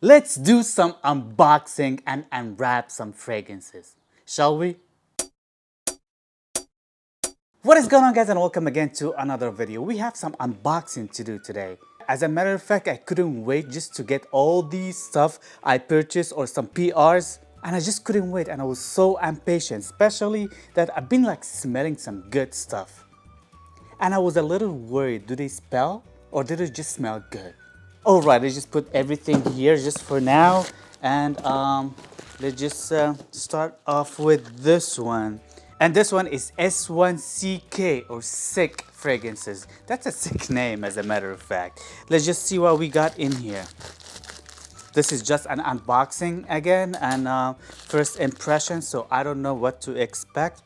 Let's do some unboxing and unwrap some fragrances, shall we? What is going on, guys, and welcome again to another video. We have some unboxing to do today. As a matter of fact, I couldn't wait just to get all these stuff I purchased or some PRs, and I just couldn't wait, and I was so impatient, especially that I've been like smelling some good stuff. And I was a little worried, do they smell or did it just smell good? All right, let's just put everything here just for now. And let's just start off with this one. And this one is S1CK or Sick Fragrances. That's a sick name, as a matter of fact. Let's just see what we got in here. This is just an unboxing again and first impression, so I don't know what to expect.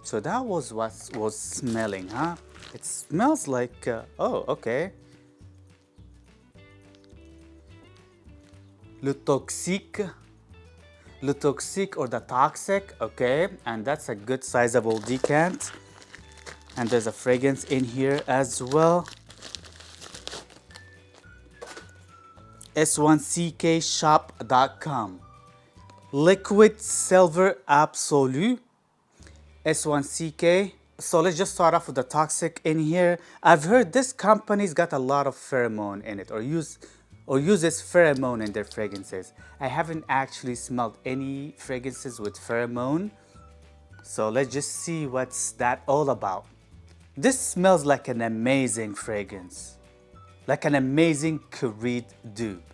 So that was what was smelling, huh? It smells like, oh, okay. Le Toxique. Le Toxique or the Toxic, okay. And that's a good sizable decant. And there's a fragrance in here as well. S1CKshop.com. Liquid Silver Absolu. S1CK. So let's just start off with the Toxic in here. I've heard this company's got a lot of pheromone in it, or uses pheromone in their fragrances. I haven't actually smelled any fragrances with pheromone. So let's just see what's that all about. This smells like an amazing fragrance. Like an amazing Creed dupe.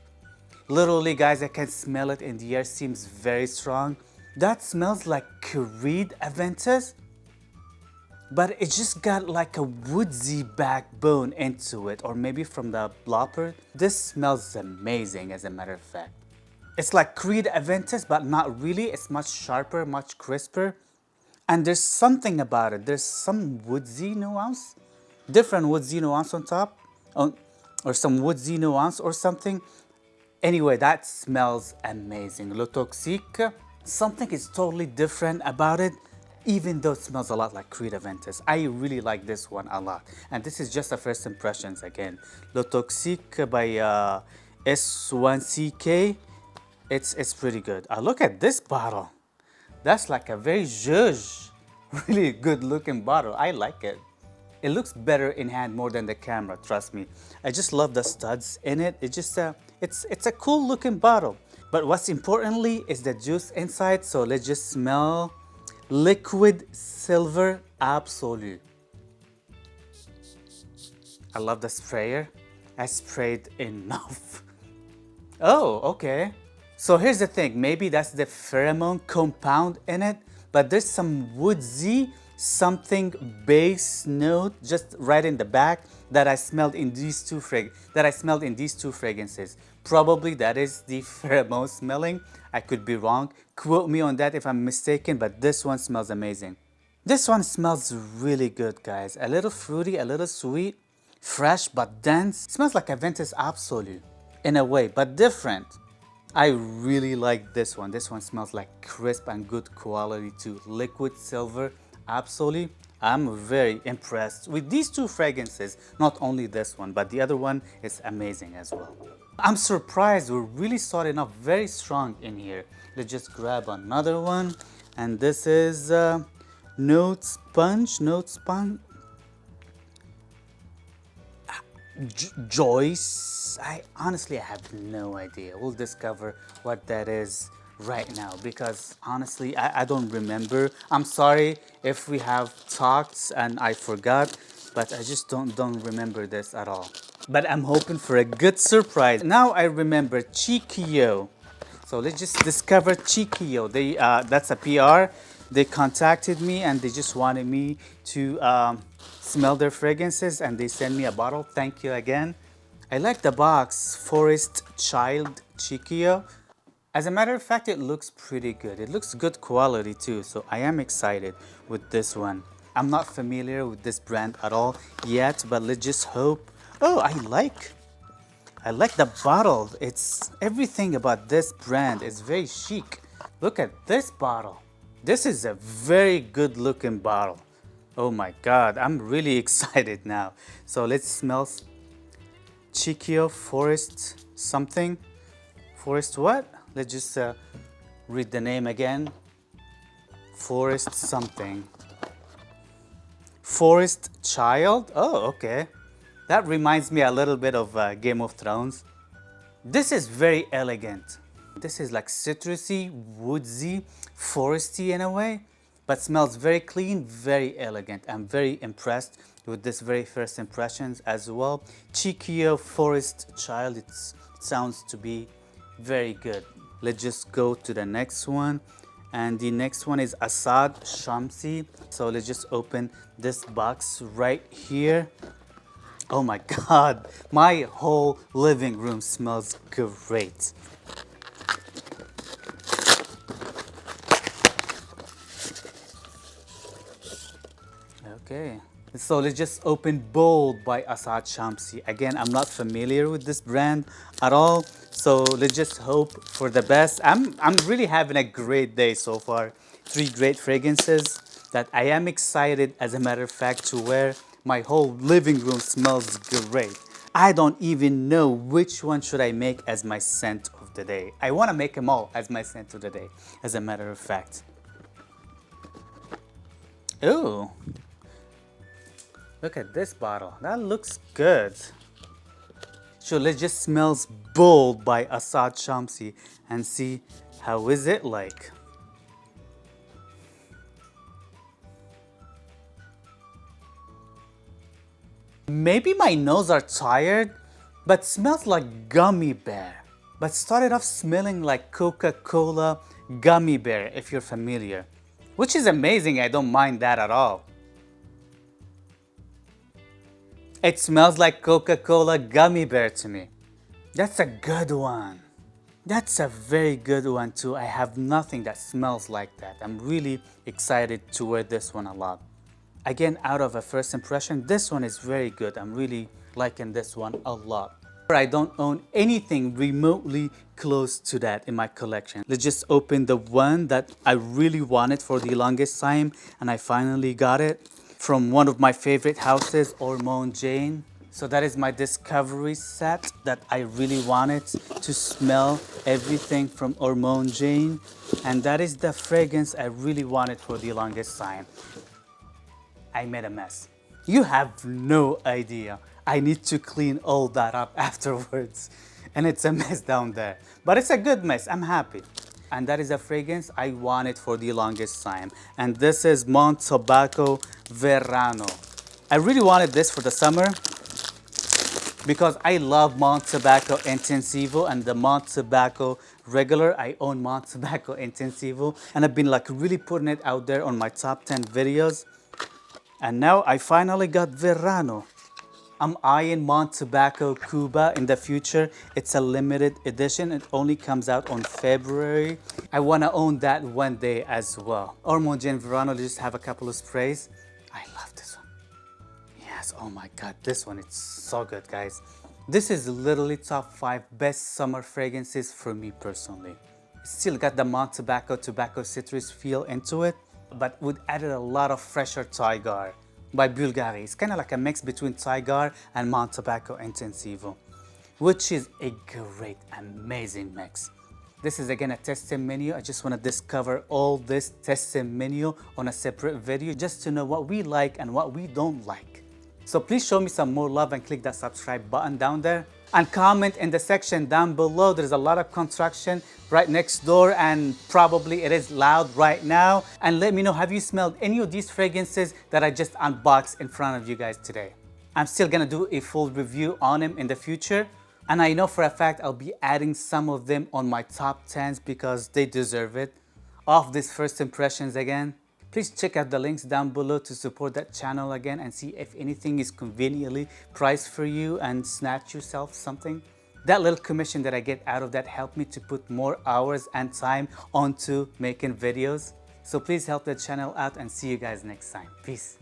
Literally, guys, I can smell it in the air. Seems very strong. That smells like Creed Aventus, but it just got like a woodsy backbone into it, or maybe from the blopper. This smells amazing, as a matter of fact. It's like Creed Aventus, but not really. It's much sharper, much crisper. And there's something about it. There's some woodsy nuance, different woodsy nuance on top, or some woodsy nuance or something. Anyway, that smells amazing. Le Toxique, something is totally different about it, even though it smells a lot like Creed Aventus. I really like this one a lot. And this is just the first impressions again. Le Toxique by S1CK. It's pretty good. Look at this bottle. That's like a very zhuzh, really good looking bottle. I like it. It looks better in hand more than the camera, trust me. I just love the studs in it. It just, it's a cool looking bottle. But what's importantly is the juice inside. So let's just smell Liquid Silver Absolu. I love the sprayer. I sprayed enough. Oh, okay. So here's the thing, maybe that's the pheromone compound in it, but there's some woodsy something base note just right in the back that I smelled in these two fragrances. Probably that is the pheromone smelling. I could be wrong. Quote me on that if I'm mistaken, but this one smells amazing. This one smells really good, guys. A little fruity, a little sweet, fresh but dense. It smells like Aventus Absolu in a way, but different. I really like this one. This one smells like crisp and good quality too. Liquid Silver Absolu. I'm very impressed with these two fragrances. Not only this one, but the other one is amazing as well. I'm surprised we're really starting off very strong in here. Let's just grab another one. And this is Note Sponge. Joyce. I honestly have no idea. We'll discover what that is right now, because honestly I don't remember. I'm sorry if we have talked and I forgot, but I just don't remember this at all. But I'm hoping for a good surprise. Now I remember Chikio. So let's just discover Chikio. They that's a PR. They contacted me and they just wanted me to smell their fragrances, and they sent me a bottle. Thank you again. I like the box, Forest Child Chikio. As a matter of fact, it looks pretty good. It looks good quality too, so I am excited with this one. I'm not familiar with this brand at all yet, but let's just hope. Oh, I like the bottle. It's everything about this brand is very chic. Look at this bottle. This is a very good looking bottle. Oh my God, I'm really excited now. So let's smell Chikio Forest something. Forest what? Let's just read the name again. Forest something. Forest Child? Oh, okay. That reminds me a little bit of Game of Thrones. This is very elegant. This is like citrusy, woodsy, foresty in a way, but smells very clean, very elegant. I'm very impressed with this very first impressions as well. Chikio Forest Child, it sounds to be very good. Let's just go to the next one. And the next one is Assad Shamsi. So let's just open this box right here. Oh my God, my whole living room smells great. Okay, so let's just open Bold by Assad Shamsi. Again, I'm not familiar with this brand at all, so let's just hope for the best. I'm really having a great day so far. 3 great fragrances that I am excited, as a matter of fact, to wear. My whole living room smells great. I don't even know which one should I make as my scent of the day. I want to make them all as my scent of the day, as a matter of fact. Ooh. Look at this bottle. That looks good. So let's just smells Bold by Assad Shamsi and see how is it like. Maybe my nose are tired, but smells like gummy bear. But started off smelling like Coca-Cola gummy bear, if you're familiar. Which is amazing, I don't mind that at all. It smells like Coca-Cola gummy bear to me. That's a good one. That's a very good one too. I have nothing that smells like that. I'm really excited to wear this one a lot. Again, out of a first impression, this one is very good. I'm really liking this one a lot. I don't own anything remotely close to that in my collection. Let's just open the one that I really wanted for the longest time, and I finally got it from one of my favorite houses, Ormond Jane. So that is my discovery set that I really wanted to smell everything from Ormond Jane. And that is the fragrance I really wanted for the longest time. I made a mess. You have no idea. I need to clean all that up afterwards. And it's a mess down there. But it's a good mess, I'm happy. And that is a fragrance I wanted for the longest time. And this is Mont Tobacco Verano. I really wanted this for the summer because I love Mont Tobacco Intensivo and the Mont Tobacco regular. I own Mont Tobacco Intensivo and I've been like really putting it out there on my top 10 videos. And now I finally got Verano. I'm eyeing Mont Tobacco Cuba in the future. It's a limited edition. It only comes out on February. I want to own that one day as well. Ormond Jane Verano, just have a couple of sprays. I love this one. Yes, oh my God, this one, it's so good, guys. This is literally top 5 best summer fragrances for me personally. Still got the Mont Tobacco citrus feel into it, but we added a lot of fresher Tiger by Bulgari. It's kind of like a mix between Tiger and Mont Tobacco Intensivo, which is a great, amazing mix. This is again a testing menu. I just want to discover all this testing menu on a separate video just to know what we like and what we don't like. So please show me some more love and click that subscribe button down there. And comment in the section down below. There's a lot of construction right next door and probably it is loud right now. And let me know, have you smelled any of these fragrances that I just unboxed in front of you guys today? I'm still gonna do a full review on them in the future. And I know for a fact I'll be adding some of them on my top 10s because they deserve it. Off these first impressions again. Please check out the links down below to support that channel again and see if anything is conveniently priced for you and snatch yourself something. That little commission that I get out of that helped me to put more hours and time onto making videos. So please help the channel out and see you guys next time. Peace.